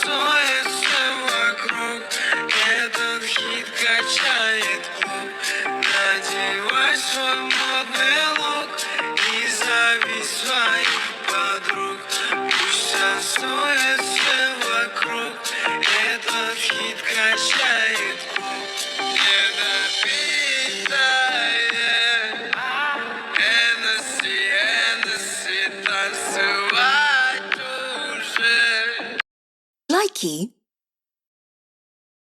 танцуется вокруг, этот хит качает клуб. Надевай свой модный лук и зови своих подруг. Пусть танцуется вокруг, этот хит качает клуб. Не напитает Энесси, танцевать уже. Лайки.